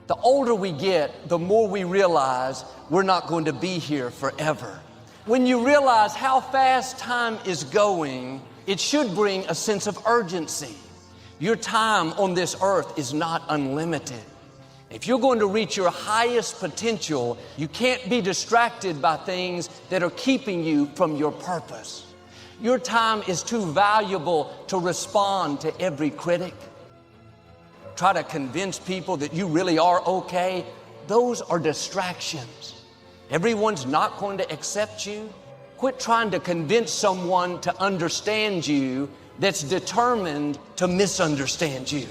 The older we get, the more we realize we're not going to be here forever. When you realize how fast time is going, it should bring a sense of urgency. Your time on this earth is not unlimited. If you're going to reach your highest potential, you can't be distracted by things that are keeping you from your purpose. Your time is too valuable to respond to every critic. Try to convince people that you really are okay. Those are distractions. Everyone's not going to accept you. Quit trying to convince someone to understand you that's determined to misunderstand you.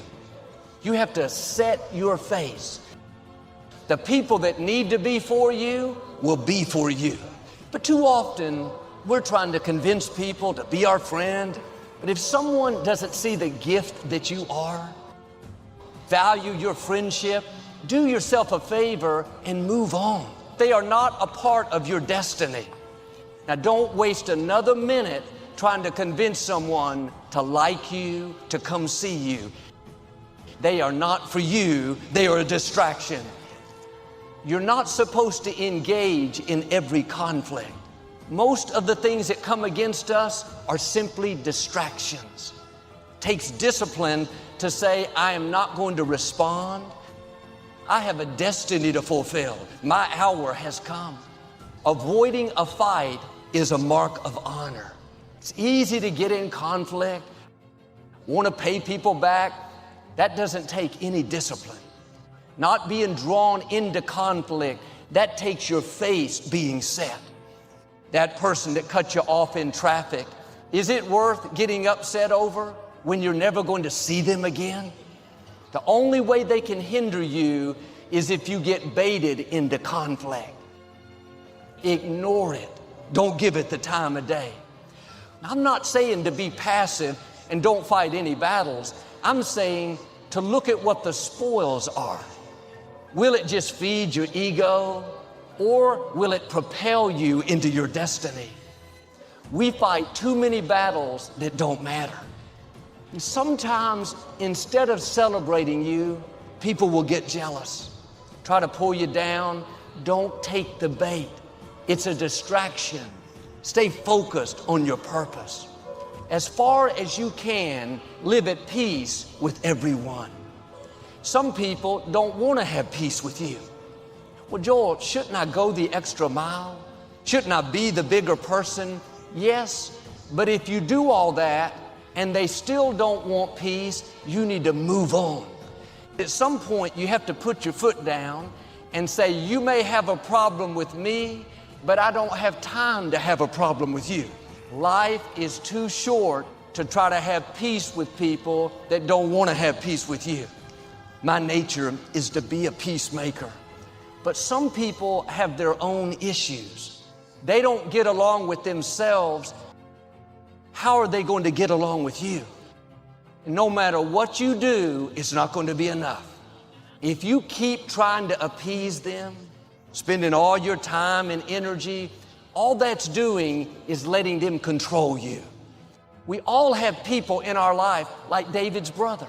You have to set your face. The people that need to be for you will be for you. But too often, we're trying to convince people to be our friend. But if someone doesn't see the gift that you are, value your friendship, do yourself a favor and move on. They are not a part of your destiny. Now, don't waste another minute trying to convince someone to like you, to come see you. They are not for you. They are a distraction. You're not supposed to engage in every conflict. Most of the things that come against us are simply distractions. It takes discipline to say, I am not going to respond. I have a destiny to fulfill. My hour has come. Avoiding a fight is a mark of honor. It's easy to get in conflict, want to pay people back. That doesn't take any discipline. Not being drawn into conflict, that takes your face being set. That person that cut you off in traffic, is it worth getting upset over when you're never going to see them again? The only way they can hinder you is if you get baited into conflict. Ignore it. Don't give it the time of day. I'm not saying to be passive and don't fight any battles. I'm saying to look at what the spoils are. Will it just feed your ego, or will it propel you into your destiny? We fight too many battles that don't matter. And sometimes, instead of celebrating you, people will get jealous, try to pull you down. Don't take the bait. It's a distraction. Stay focused on your purpose. As far as you can, live at peace with everyone. Some people don't want to have peace with you. Well, Joel, shouldn't I go the extra mile? Shouldn't I be the bigger person? Yes, but if you do all that and they still don't want peace, you need to move on. At some point, you have to put your foot down and say, you may have a problem with me, but I don't have time to have a problem with you. Life is too short to try to have peace with people that don't want to have peace with you. My nature is to be a peacemaker. But some people have their own issues. They don't get along with themselves. How are they going to get along with you? And no matter what you do, it's not going to be enough. If you keep trying to appease them, spending all your time and energy, all that's doing is letting them control you. We all have people in our life like David's brother.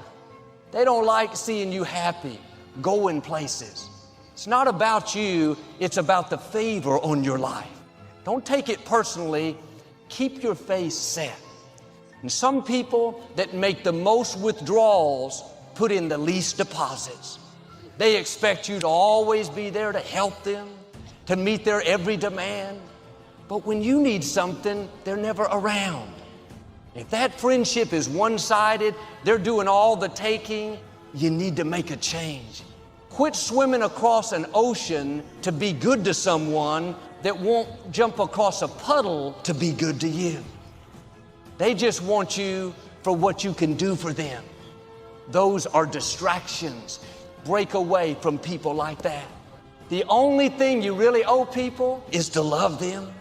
They don't like seeing you happy, going places. It's not about you, it's about the favor on your life. Don't take it personally. Keep your face set. And some people that make the most withdrawals put in the least deposits. They expect you to always be there to help them, to meet their every demand. But when you need something, they're never around. If that friendship is one-sided, they're doing all the taking, you need to make a change. Quit swimming across an ocean to be good to someone that won't jump across a puddle to be good to you. They just want you for what you can do for them. Those are distractions. Break away from people like that. The only thing you really owe people is to love them.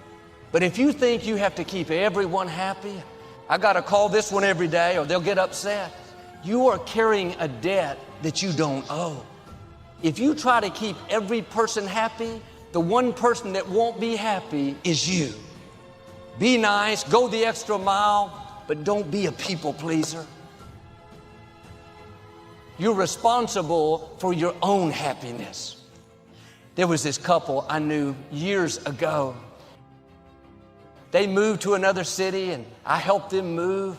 But if you think you have to keep everyone happy, I got to call this one every day or they'll get upset. You are carrying a debt that you don't owe. If you try to keep every person happy, the one person that won't be happy is you. Be nice, go the extra mile, but don't be a people pleaser. You're responsible for your own happiness. There was this couple I knew years ago. They moved to another city and I helped them move.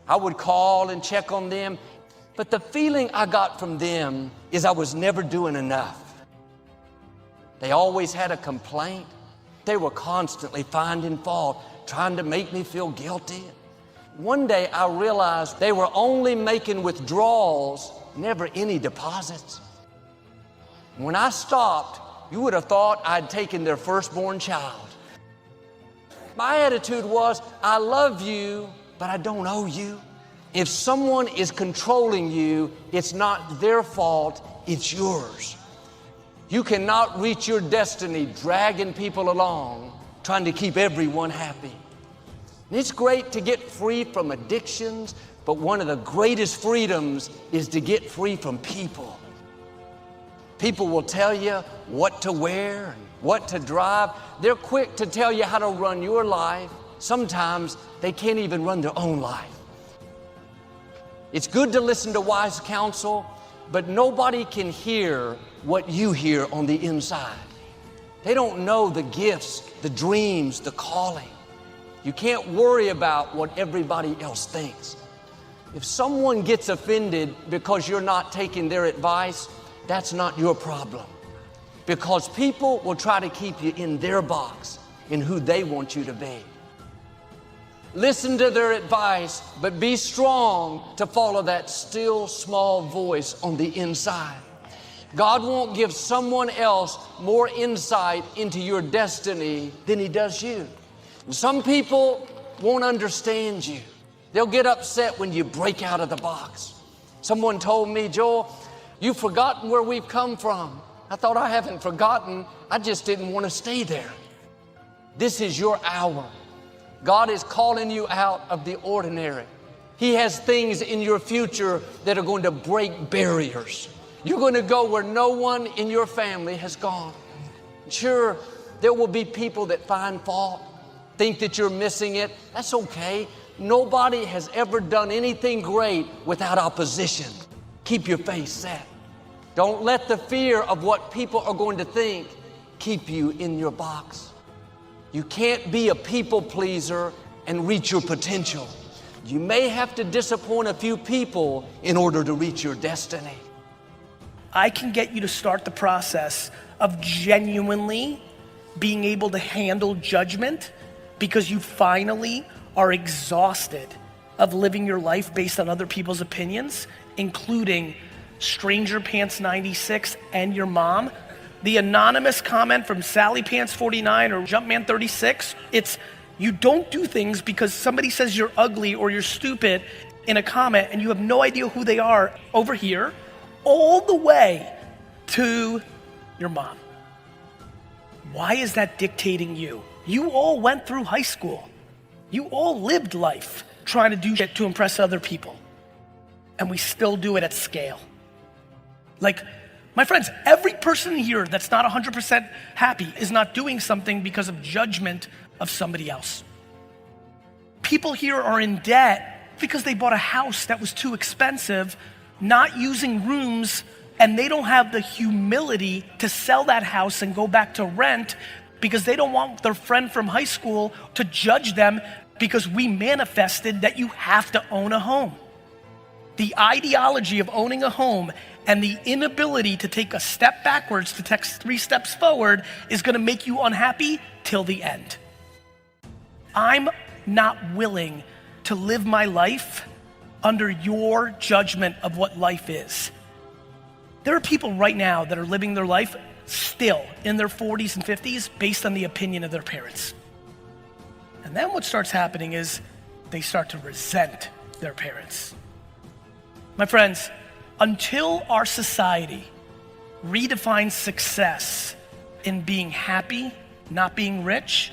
I would call and check on them. But the feeling I got from them is I was never doing enough. They always had a complaint. They were constantly finding fault, trying to make me feel guilty. One day I realized they were only making withdrawals, never any deposits. When I stopped, you would have thought I'd taken their firstborn child. My attitude was, I love you, but I don't owe you. If someone is controlling you, it's not their fault, it's yours. You cannot reach your destiny dragging people along, trying to keep everyone happy. And it's great to get free from addictions, but one of the greatest freedoms is to get free from people. People will tell you what to wear and what to drive. They're quick to tell you how to run your life. Sometimes they can't even run their own life. It's good to listen to wise counsel, but nobody can hear what you hear on the inside. They don't know the gifts, the dreams, the calling. You can't worry about what everybody else thinks. If someone gets offended because you're not taking their advice, that's not your problem. Because people will try to keep you in their box, in who they want you to be. Listen to their advice, but be strong to follow that still small voice on the inside. God won't give someone else more insight into your destiny than He does you. And some people won't understand you. They'll get upset when you break out of the box. Someone told me, Joel, you've forgotten where we've come from. I thought, I haven't forgotten. I just didn't want to stay there. This is your hour. God is calling you out of the ordinary. He has things in your future that are going to break barriers. You're going to go where no one in your family has gone. Sure, there will be people that find fault, think that you're missing it. That's okay. Nobody has ever done anything great without opposition. Keep your face set. Don't let the fear of what people are going to think keep you in your box. You can't be a people pleaser and reach your potential. You may have to disappoint a few people in order to reach your destiny. I can get you to start the process of genuinely being able to handle judgment because you finally are exhausted of living your life based on other people's opinions, including Stranger Pants 96 and your mom. The anonymous comment from Sally Pants 49 or Jumpman 36, it's you don't do things because somebody says you're ugly or you're stupid in a comment and you have no idea who they are over here, all the way to your mom. Why is that dictating you? You all went through high school. You all lived life trying to do shit to impress other people. And we still do it at scale. Like, my friends, every person here that's not 100% happy is not doing something because of judgment of somebody else. People here are in debt because they bought a house that was too expensive, not using rooms, and they don't have the humility to sell that house and go back to rent because they don't want their friend from high school to judge them because we manifested that you have to own a home. The ideology of owning a home and the inability to take a step backwards to take 3 steps forward is gonna make you unhappy till the end. I'm not willing to live my life under your judgment of what life is. There are people right now that are living their life still in their 40s and 50s based on the opinion of their parents. And then what starts happening is they start to resent their parents. My friends, until our society redefines success in being happy, not being rich,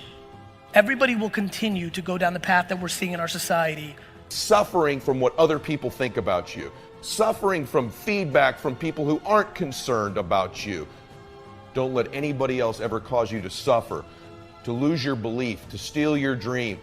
everybody will continue to go down the path that we're seeing in our society. Suffering from what other people think about you. Suffering from feedback from people who aren't concerned about you. Don't let anybody else ever cause you to suffer, to lose your belief, to steal your dream,